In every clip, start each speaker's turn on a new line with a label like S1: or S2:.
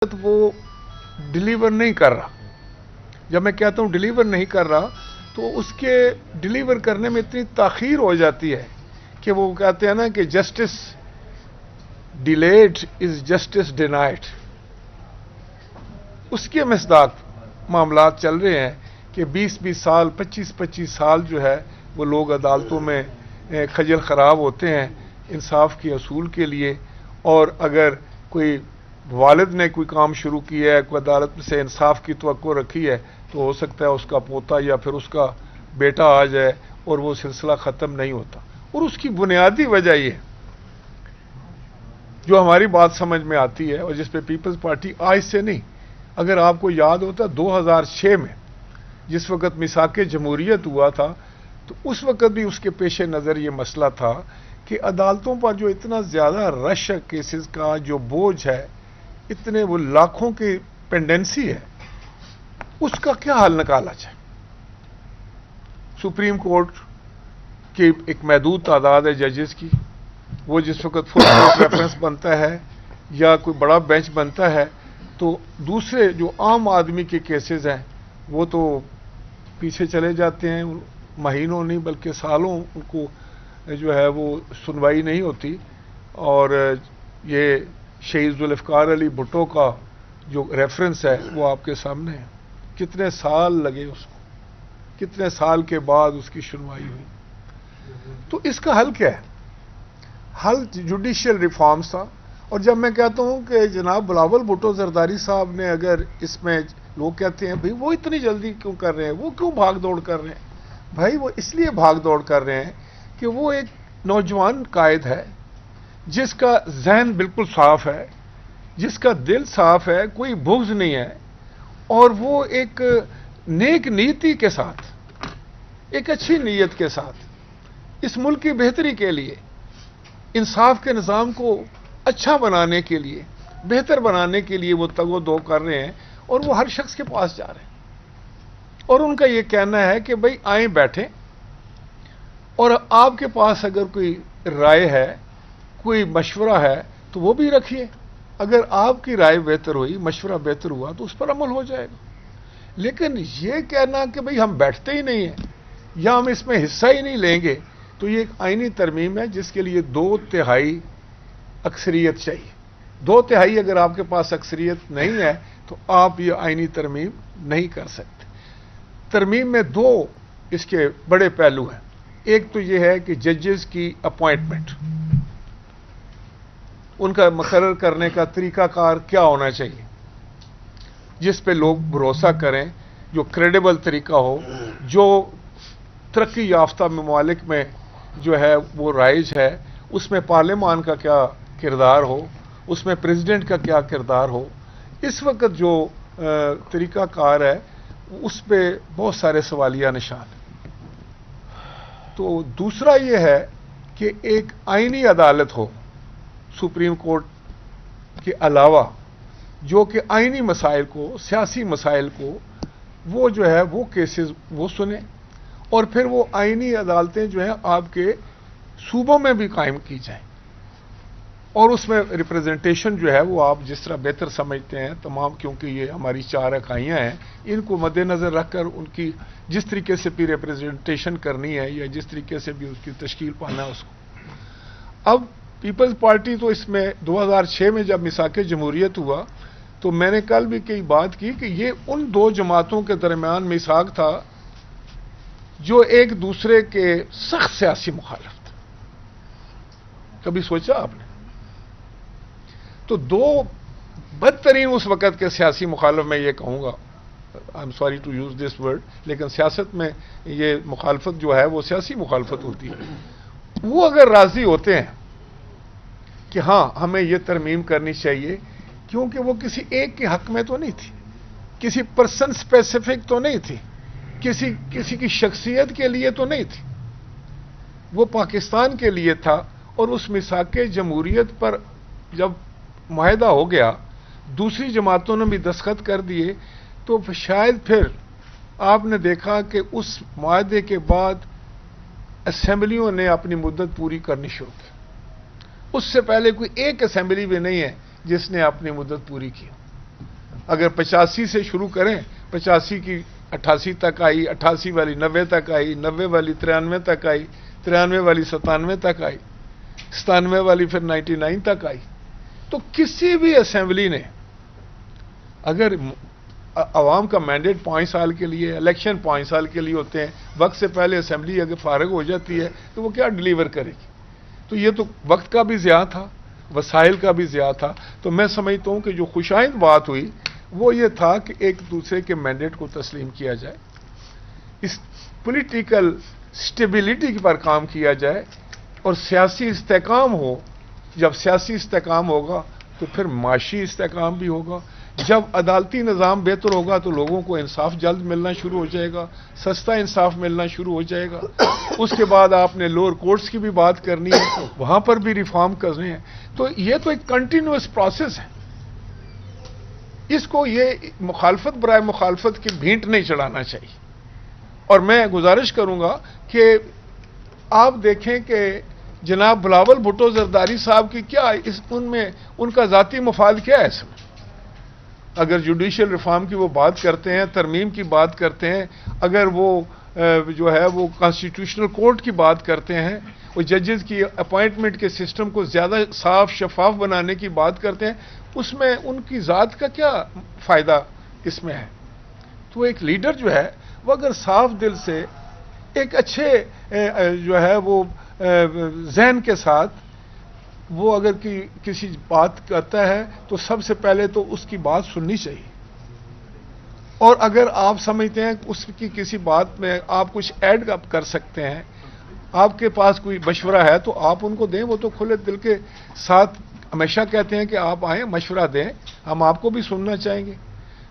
S1: وہ ڈیلیور نہیں کر رہا. جب میں کہتا ہوں ڈیلیور نہیں کر رہا تو اس کے ڈیلیور کرنے میں اتنی تاخیر ہو جاتی ہے کہ وہ کہتے ہیں نا کہ justice delayed is justice denied. اس کے مصداق معاملات چل رہے ہیں کہ 20 سال 25 سال جو ہے وہ لوگ عدالتوں میں خجل خراب ہوتے ہیں انصاف کے اصول کے لیے. اور اگر کوئی والد نے کوئی کام شروع کیا ہے, کوئی عدالت سے انصاف کی توقع رکھی ہے, تو ہو سکتا ہے اس کا پوتا یا پھر اس کا بیٹا آ جائے اور وہ سلسلہ ختم نہیں ہوتا. اور اس کی بنیادی وجہ یہ جو ہماری بات سمجھ میں آتی ہے اور جس پہ پیپلز پارٹی آج سے نہیں, اگر آپ کو یاد ہوتا 2006 میں جس وقت میثاق جمہوریت ہوا تھا تو اس وقت بھی اس کے پیش نظر یہ مسئلہ تھا کہ عدالتوں پر جو اتنا زیادہ رش کیسز کا جو بوجھ ہے, اتنے وہ لاکھوں کی پینڈنسی ہے, اس کا کیا حل نکالا جائے. سپریم کورٹ کی ایک محدود تعداد ہے ججز کی, وہ جس وقت فل کورٹ ریفرنس بنتا ہے یا کوئی بڑا بینچ بنتا ہے تو دوسرے جو عام آدمی کے کیسز ہیں وہ تو پیچھے چلے جاتے ہیں, مہینوں نہیں بلکہ سالوں ان کو جو ہے وہ سنوائی نہیں ہوتی. اور یہ شہید ذوالفقار علی بھٹو کا جو ریفرنس ہے وہ آپ کے سامنے ہے, کتنے سال لگے اس کو, کتنے سال کے بعد اس کی سنوائی ہوئی. تو اس کا حل کیا ہے؟ حل جوڈیشل ریفارمز تھا. اور جب میں کہتا ہوں کہ جناب بلاول بھٹو زرداری صاحب نے, اگر اس میں لوگ کہتے ہیں بھائی وہ اتنی جلدی کیوں کر رہے ہیں, وہ کیوں بھاگ دوڑ کر رہے ہیں, بھائی وہ اس لیے بھاگ دوڑ کر رہے ہیں کہ وہ ایک نوجوان قائد ہے جس کا ذہن بالکل صاف ہے, جس کا دل صاف ہے, کوئی بغض نہیں ہے, اور وہ ایک نیک نیتی کے ساتھ, ایک اچھی نیت کے ساتھ اس ملک کی بہتری کے لیے, انصاف کے نظام کو اچھا بنانے کے لیے, بہتر بنانے کے لیے وہ تگ و دو کر رہے ہیں. اور وہ ہر شخص کے پاس جا رہے ہیں اور ان کا یہ کہنا ہے کہ بھئی آئیں بیٹھیں, اور آپ کے پاس اگر کوئی رائے ہے, کوئی مشورہ ہے تو وہ بھی رکھیے. اگر آپ کی رائے بہتر ہوئی, مشورہ بہتر ہوا تو اس پر عمل ہو جائے گا. لیکن یہ کہنا کہ بھئی ہم بیٹھتے ہی نہیں ہیں یا ہم اس میں حصہ ہی نہیں لیں گے, تو یہ ایک آئینی ترمیم ہے جس کے لیے 2/3 اکثریت چاہیے. 2/3 اگر آپ کے پاس اکثریت نہیں ہے تو آپ یہ آئینی ترمیم نہیں کر سکتے. ترمیم میں 2 اس کے بڑے پہلو ہیں. ایک تو یہ ہے کہ ججز کی اپوائنٹمنٹ, ان کا مقرر کرنے کا طریقہ کار کیا ہونا چاہیے جس پہ لوگ بھروسہ کریں, جو کریڈیبل طریقہ ہو, جو ترقی یافتہ ممالک میں جو ہے وہ رائج ہے, اس میں پارلیمان کا کیا کردار ہو, اس میں پریزیڈنٹ کا کیا کردار ہو. اس وقت جو طریقہ کار ہے اس پہ بہت سارے سوالیہ نشان ہیں. تو دوسرا یہ ہے کہ ایک آئینی عدالت ہو سپریم کورٹ کے علاوہ, جو کہ آئینی مسائل کو, سیاسی مسائل کو وہ جو ہے وہ کیسز وہ سنیں, اور پھر وہ آئینی عدالتیں جو ہیں آپ کے صوبوں میں بھی قائم کی جائیں, اور اس میں ریپریزنٹیشن جو ہے وہ آپ جس طرح بہتر سمجھتے ہیں تمام, کیونکہ یہ ہماری 4 اکائیاں ہیں, ان کو مد نظر رکھ کر ان کی جس طریقے سے بھی ریپریزنٹیشن کرنی ہے یا جس طریقے سے بھی اس کی تشکیل پانا ہے اس کو. اب پیپلز پارٹی تو اس میں 2006 میں جب میثاق جمہوریت ہوا تو میں نے کل بھی کئی بات کی کہ یہ ان 2 جماعتوں کے درمیان میثاق تھا جو ایک دوسرے کے سخت سیاسی مخالف تھے. کبھی سوچا آپ نے؟ تو 2 بدترین اس وقت کے سیاسی مخالف, میں یہ کہوں گا, I am sorry to use this word, لیکن سیاست میں یہ مخالفت جو ہے وہ سیاسی مخالفت ہوتی ہے. وہ اگر راضی ہوتے ہیں کہ ہاں ہمیں یہ ترمیم کرنی چاہیے, کیونکہ وہ کسی ایک کے حق میں تو نہیں تھی, کسی پرسن اسپیسیفک تو نہیں تھی, کسی کی شخصیت کے لیے تو نہیں تھی, وہ پاکستان کے لیے تھا. اور اس میثاق جمہوریت پر جب معاہدہ ہو گیا, دوسری جماعتوں نے بھی دستخط کر دیے, تو شاید پھر آپ نے دیکھا کہ اس معاہدے کے بعد اسمبلیوں نے اپنی مدت پوری کرنی شروع کی. اس سے پہلے کوئی ایک اسمبلی بھی نہیں ہے جس نے اپنی مدت پوری کی. اگر 85 سے شروع کریں، 85 کی 88 تک آئی، 88 والی 90 تک آئی، 90 والی 93 تک آئی، 93 والی 97 تک آئی، 97 والی پھر 99 تک آئی. تو کسی بھی اسمبلی نے اگر عوام کا مینڈیٹ 5 سال کے لیے، الیکشن 5 سال کے لیے ہوتے ہیں، وقت سے پہلے اسمبلی اگر فارغ ہو جاتی ہے تو وہ کیا ڈیلیور کرے گی؟ تو یہ تو وقت کا بھی ضیاع تھا، وسائل کا بھی ضیاع تھا. تو میں سمجھتا ہوں کہ جو خوشائند بات ہوئی وہ یہ تھا کہ ایک دوسرے کے مینڈیٹ کو تسلیم کیا جائے، اس پولیٹیکل سٹیبلٹی پر کام کیا جائے اور سیاسی استحکام ہو. جب سیاسی استحکام ہوگا تو پھر معاشی استحکام بھی ہوگا. جب عدالتی نظام بہتر ہوگا تو لوگوں کو انصاف جلد ملنا شروع ہو جائے گا، سستا انصاف ملنا شروع ہو جائے گا. اس کے بعد آپ نے لوور کورٹس کی بھی بات کرنی ہے، وہاں پر بھی ریفارم کرنے ہیں. تو یہ تو ایک کنٹینیوس پروسیس ہے. اس کو یہ مخالفت برائے مخالفت کی بھینٹ نہیں چڑھانا چاہیے. اور میں گزارش کروں گا کہ آپ دیکھیں کہ جناب بلاول بھٹو زرداری صاحب کی کیا ان کا ذاتی مفاد کیا ہے اس میں؟ اگر جوڈیشل ریفارم کی وہ بات کرتے ہیں، ترمیم کی بات کرتے ہیں، اگر وہ جو ہے وہ کانسٹیٹیوشنل کورٹ کی بات کرتے ہیں، وہ ججز کی اپوائنٹمنٹ کے سسٹم کو زیادہ صاف شفاف بنانے کی بات کرتے ہیں، اس میں ان کی ذات کا کیا فائدہ اس میں ہے؟ تو ایک لیڈر جو ہے وہ اگر صاف دل سے ایک اچھے جو ہے وہ ذہن کے ساتھ وہ اگر کسی بات کرتا ہے تو سب سے پہلے تو اس کی بات سننی چاہیے. اور اگر آپ سمجھتے ہیں اس کی کسی بات میں آپ کچھ ایڈ اپ کر سکتے ہیں، آپ کے پاس کوئی مشورہ ہے تو آپ ان کو دیں. وہ تو کھلے دل کے ساتھ ہمیشہ کہتے ہیں کہ آپ آئیں مشورہ دیں، ہم آپ کو بھی سننا چاہیں گے.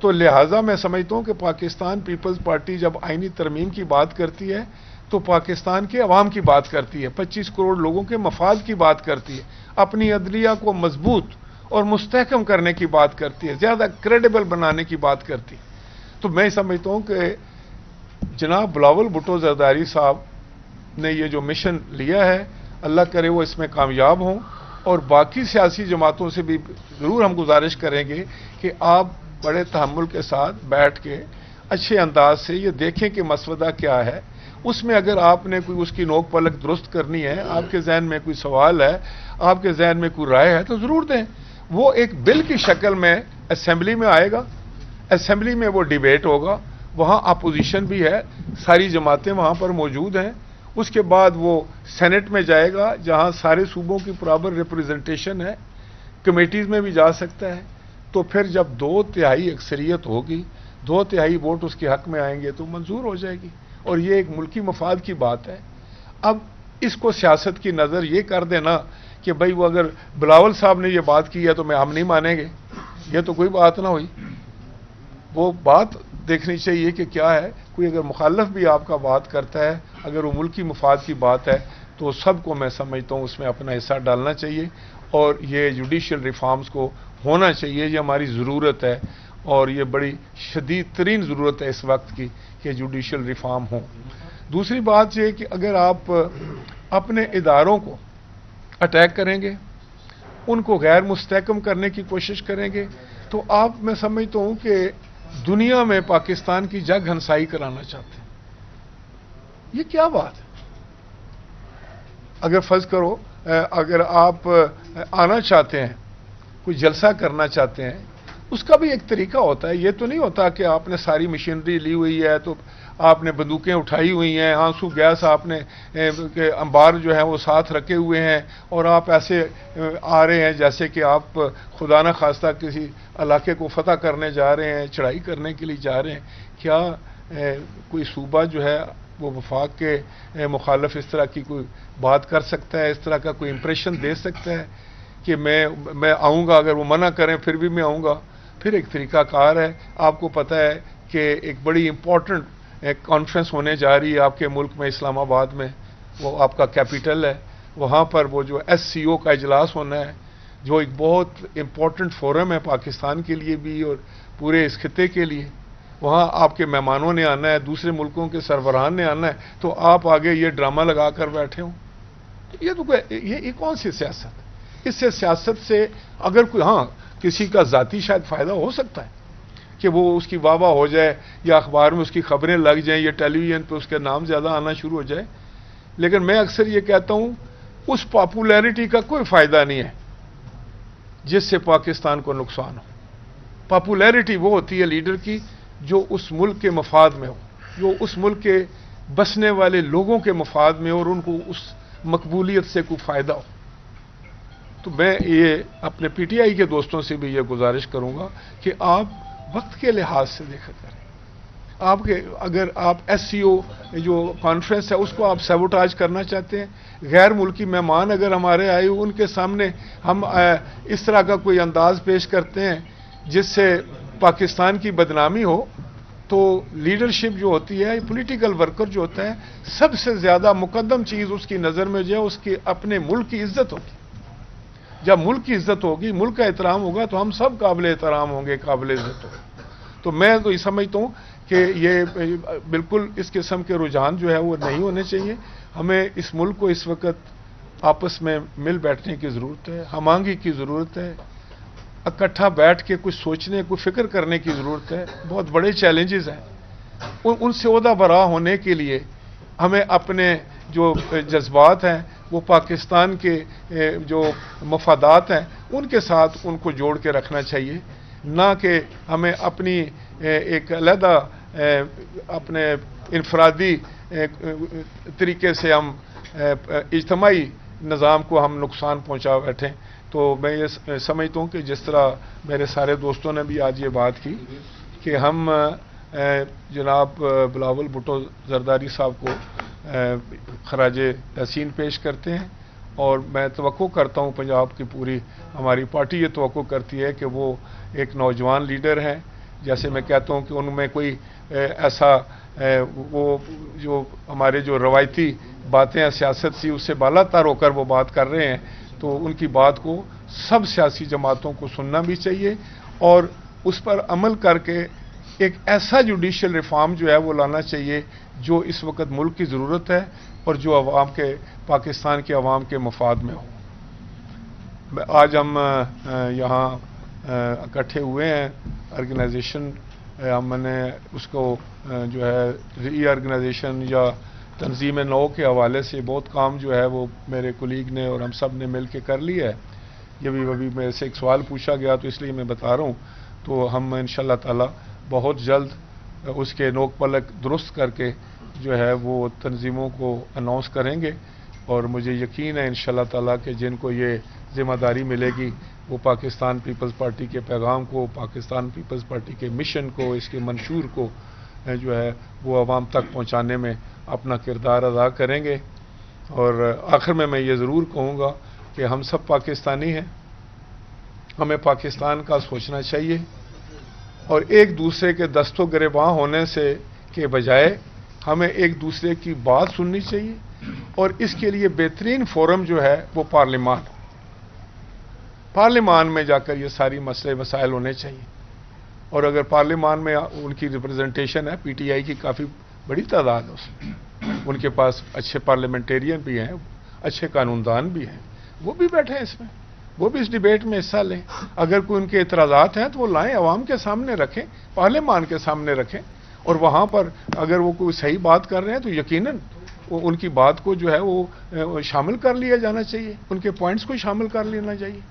S1: تو لہٰذا میں سمجھتا ہوں کہ پاکستان پیپلز پارٹی جب آئینی ترمیم کی بات کرتی ہے تو پاکستان کے عوام کی بات کرتی ہے، 25 کروڑ لوگوں کے مفاد کی بات کرتی ہے، اپنی عدلیہ کو مضبوط اور مستحکم کرنے کی بات کرتی ہے، زیادہ کریڈیبل بنانے کی بات کرتی ہے. تو میں سمجھتا ہوں کہ جناب بلاول بھٹو زرداری صاحب نے یہ جو مشن لیا ہے، اللہ کرے وہ اس میں کامیاب ہوں. اور باقی سیاسی جماعتوں سے بھی ضرور ہم گزارش کریں گے کہ آپ بڑے تحمل کے ساتھ بیٹھ کے اچھے انداز سے یہ دیکھیں کہ مسودہ کیا ہے. اس میں اگر آپ نے کوئی اس کی نوک پلک درست کرنی ہے، آپ کے ذہن میں کوئی سوال ہے، آپ کے ذہن میں کوئی رائے ہے تو ضرور دیں. وہ ایک بل کی شکل میں اسمبلی میں آئے گا، اسمبلی میں وہ ڈیبیٹ ہوگا، وہاں اپوزیشن بھی ہے، ساری جماعتیں وہاں پر موجود ہیں. اس کے بعد وہ سینٹ میں جائے گا جہاں سارے صوبوں کی برابر ریپریزنٹیشن ہے، کمیٹیز میں بھی جا سکتا ہے. تو پھر جب 2/3 اکثریت ہوگی، 2/3 ووٹ اس کے حق میں آئیں گے تو منظور ہو جائے گی. اور یہ ایک ملکی مفاد کی بات ہے. اب اس کو سیاست کی نظر یہ کر دینا کہ بھئی وہ اگر بلاول صاحب نے یہ بات کی ہے تو ہم نہیں مانیں گے، یہ تو کوئی بات نہ ہوئی. وہ بات دیکھنی چاہیے کہ کیا ہے. کوئی اگر مخالف بھی آپ کا بات کرتا ہے، اگر وہ ملکی مفاد کی بات ہے تو سب کو میں سمجھتا ہوں اس میں اپنا حصہ ڈالنا چاہیے. اور یہ جوڈیشل ریفارمز کو ہونا چاہیے، یہ ہماری ضرورت ہے اور یہ بڑی شدید ترین ضرورت ہے اس وقت کی کہ جوڈیشل ریفارم ہوں. دوسری بات یہ کہ اگر آپ اپنے اداروں کو اٹیک کریں گے، ان کو غیر مستحکم کرنے کی کوشش کریں گے تو آپ میں سمجھتا ہوں کہ دنیا میں پاکستان کی جگ ہنسائی کرانا چاہتے ہیں. یہ کیا بات ہے؟ اگر فرض کرو اگر آپ آنا چاہتے ہیں، کوئی جلسہ کرنا چاہتے ہیں، اس کا بھی ایک طریقہ ہوتا ہے. یہ تو نہیں ہوتا کہ آپ نے ساری مشینری لی ہوئی ہے تو آپ نے بندوقیں اٹھائی ہوئی ہیں، آنسو گیس آپ نے انبار جو ہے وہ ساتھ رکھے ہوئے ہیں اور آپ ایسے آ رہے ہیں جیسے کہ آپ خدا نہ خواستہ کسی علاقے کو فتح کرنے جا رہے ہیں، چڑھائی کرنے کے لیے جا رہے ہیں. کیا کوئی صوبہ جو ہے وہ وفاق کے مخالف اس طرح کی کوئی بات کر سکتا ہے، اس طرح کا کوئی امپریشن دے سکتا ہے کہ میں آؤں گا، اگر وہ منع کریں پھر بھی میں آؤں گا؟ پھر ایک طریقہ کار ہے. آپ کو پتہ ہے کہ ایک بڑی امپورٹنٹ کانفرنس ہونے جا رہی ہے آپ کے ملک میں، اسلام آباد میں، وہ آپ کا کیپٹل ہے. وہاں پر وہ جو SCO کا اجلاس ہونا ہے، جو ایک بہت امپورٹنٹ فورم ہے پاکستان کے لیے بھی اور پورے اس خطے کے لیے. وہاں آپ کے مہمانوں نے آنا ہے، دوسرے ملکوں کے سربراہان نے آنا ہے، تو آپ آگے یہ ڈرامہ لگا کر بیٹھے ہوں. یہ کون سی سیاست؟ اس سے سیاست سے اگر کوئی کسی کا ذاتی شاید فائدہ ہو سکتا ہے، کہ وہ اس کی واہ واہ ہو جائے یا اخبار میں اس کی خبریں لگ جائیں یا ٹیلی ویژن پہ اس کا نام زیادہ آنا شروع ہو جائے. لیکن میں اکثر یہ کہتا ہوں اس پاپولیرٹی کا کوئی فائدہ نہیں ہے جس سے پاکستان کو نقصان ہو. پاپولیرٹی وہ ہوتی ہے لیڈر کی جو اس ملک کے مفاد میں ہو, جو اس ملک کے بسنے والے لوگوں کے مفاد میں ہو اور ان کو اس مقبولیت سے کوئی فائدہ ہو. تو میں یہ اپنے پی ٹی آئی کے دوستوں سے بھی یہ گزارش کروں گا کہ آپ وقت کے لحاظ سے دیکھا کریں. اگر آپ ایس سی او جو کانفرنس ہے اس کو آپ سیبوٹاج کرنا چاہتے ہیں, غیر ملکی مہمان اگر ہمارے آئے ان کے سامنے ہم اس طرح کا کوئی انداز پیش کرتے ہیں جس سے پاکستان کی بدنامی ہو, تو لیڈرشپ جو ہوتی ہے, پولیٹیکل ورکر جو ہوتا ہے, سب سے زیادہ مقدم چیز اس کی نظر میں جو ہے اس کی اپنے ملک کی عزت ہوگی. جب ملک کی عزت ہوگی, ملک کا احترام ہوگا, تو ہم سب قابل احترام ہوں گے, قابل عزت ہوں. تو میں تو یہ سمجھتا ہوں کہ یہ بالکل اس قسم کے رجحان جو ہے وہ نہیں ہونے چاہیے. ہمیں اس ملک کو اس وقت آپس میں مل بیٹھنے کی ضرورت ہے, ہم آہنگی کی ضرورت ہے, اکٹھا بیٹھ کے کچھ سوچنے کو فکر کرنے کی ضرورت ہے. بہت بڑے چیلنجز ہیں, ان سے عہدہ برآ ہونے کے لیے ہمیں اپنے جو جذبات ہیں وہ پاکستان کے جو مفادات ہیں ان کے ساتھ ان کو جوڑ کے رکھنا چاہیے, نہ کہ ہمیں اپنی ایک علیحدہ اپنے انفرادی طریقے سے ہم اجتماعی نظام کو ہم نقصان پہنچا بیٹھیں. تو میں یہ سمجھتا ہوں کہ جس طرح میرے سارے دوستوں نے بھی آج یہ بات کی کہ ہم جناب بلاول بھٹو زرداری صاحب کو خراج تحسین پیش کرتے ہیں, اور میں توقع کرتا ہوں پنجاب کی پوری ہماری پارٹی یہ توقع کرتی ہے کہ وہ ایک نوجوان لیڈر ہیں. جیسے میں کہتا ہوں کہ ان میں کوئی ایسا وہ جو ہمارے جو روایتی باتیں ہیں سیاست سی اس سے بالا تر ہو کر وہ بات کر رہے ہیں, تو ان کی بات کو سب سیاسی جماعتوں کو سننا بھی چاہیے اور اس پر عمل کر کے ایک ایسا جوڈیشل ریفارم جو ہے وہ لانا چاہیے جو اس وقت ملک کی ضرورت ہے اور جو عوام کے پاکستان کے عوام کے مفاد میں ہو. آج ہم یہاں اکٹھے ہوئے ہیں آرگنائزیشن, ہم نے اس کو جو ہے ری آرگنائزیشن یا تنظیم نو کے حوالے سے بہت کام جو ہے وہ میرے کولیگ نے اور ہم سب نے مل کے کر لیا ہے. یہ بھی ابھی میرے سے ایک سوال پوچھا گیا تو اس لیے میں بتا رہا ہوں. تو ہم انشاءاللہ تعالی بہت جلد اس کے نوک پلک درست کر کے جو ہے وہ تنظیموں کو اناؤنس کریں گے, اور مجھے یقین ہے انشاءاللہ تعالی کہ جن کو یہ ذمہ داری ملے گی وہ پاکستان پیپلز پارٹی کے پیغام کو, پاکستان پیپلز پارٹی کے مشن کو, اس کے منشور کو جو ہے وہ عوام تک پہنچانے میں اپنا کردار ادا کریں گے. اور آخر میں یہ ضرور کہوں گا کہ ہم سب پاکستانی ہیں, ہمیں پاکستان کا سوچنا چاہیے اور ایک دوسرے کے دست و گریباں ہونے سے کے بجائے ہمیں ایک دوسرے کی بات سننی چاہیے, اور اس کے لیے بہترین فورم جو ہے وہ پارلیمان میں جا کر یہ ساری مسئلے مسائل ہونے چاہیے. اور اگر پارلیمان میں ان کی ریپرزنٹیشن ہے, پی ٹی آئی کی کافی بڑی تعداد ہے اس میں, ان کے پاس اچھے پارلیمنٹیرین بھی ہیں, اچھے قانون دان بھی ہیں, وہ بھی بیٹھے ہیں اس میں, وہ بھی اس ڈیبیٹ میں حصہ لیں. اگر کوئی ان کے اعتراضات ہیں تو وہ لائیں, عوام کے سامنے رکھیں, پارلیمان کے سامنے رکھیں, اور وہاں پر اگر وہ کوئی صحیح بات کر رہے ہیں تو یقیناً ان کی بات کو جو ہے وہ شامل کر لیا جانا چاہیے, ان کے پوائنٹس کو شامل کر لینا چاہیے.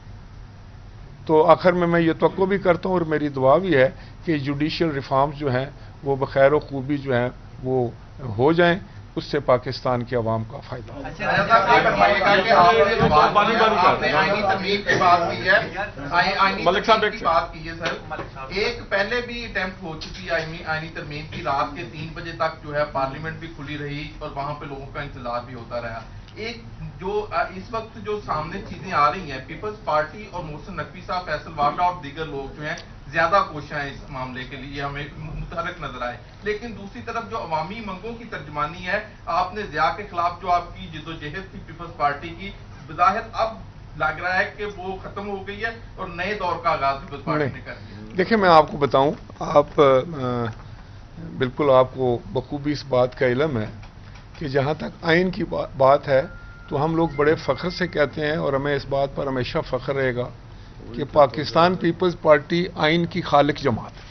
S1: تو آخر میں یہ توقع بھی کرتا ہوں اور میری دعا بھی ہے کہ جوڈیشل ریفارمز جو ہیں وہ بخیر و خوبی جو ہیں وہ ہو جائیں, اس سے پاکستان کے عوام کا فائدہ ہو.
S2: ملک صاحب ایک بات کی ہے سر, ایک پہلے بھی اٹیمپٹ ہو چکی آئینی ترمیم کی, رات کے 3 بجے تک جو ہے پارلیمنٹ بھی کھلی رہی اور وہاں پہ لوگوں کا انتظار بھی ہوتا رہا. ایک جو اس وقت جو سامنے چیزیں آ رہی ہیں, پیپلز پارٹی اور محسن نقوی صاحب, فیصل واڈا اور دیگر لوگ جو ہیں زیادہ کوشاں ہیں اس معاملے کے لیے, ہمیں متحرک نظر آئے. لیکن دوسری طرف جو عوامی منگوں کی ترجمانی ہے, آپ نے ضیاء کے خلاف جو آپ کی جدوجہد تھی پیپلز پارٹی کی, بظاہر اب لگ رہا ہے کہ وہ ختم ہو گئی ہے اور نئے دور کا آغاز پیپلز پارٹی نے کر دیا.
S1: دیکھیں میں آپ کو بتاؤں, آپ بالکل آپ کو بخوبی اس بات کا علم ہے کہ جہاں تک آئین کی بات ہے تو ہم لوگ بڑے فخر سے کہتے ہیں اور ہمیں اس بات پر ہمیشہ فخر رہے گا کہ پاکستان پیپلز پارٹی آئین کی خالق جماعت ہے.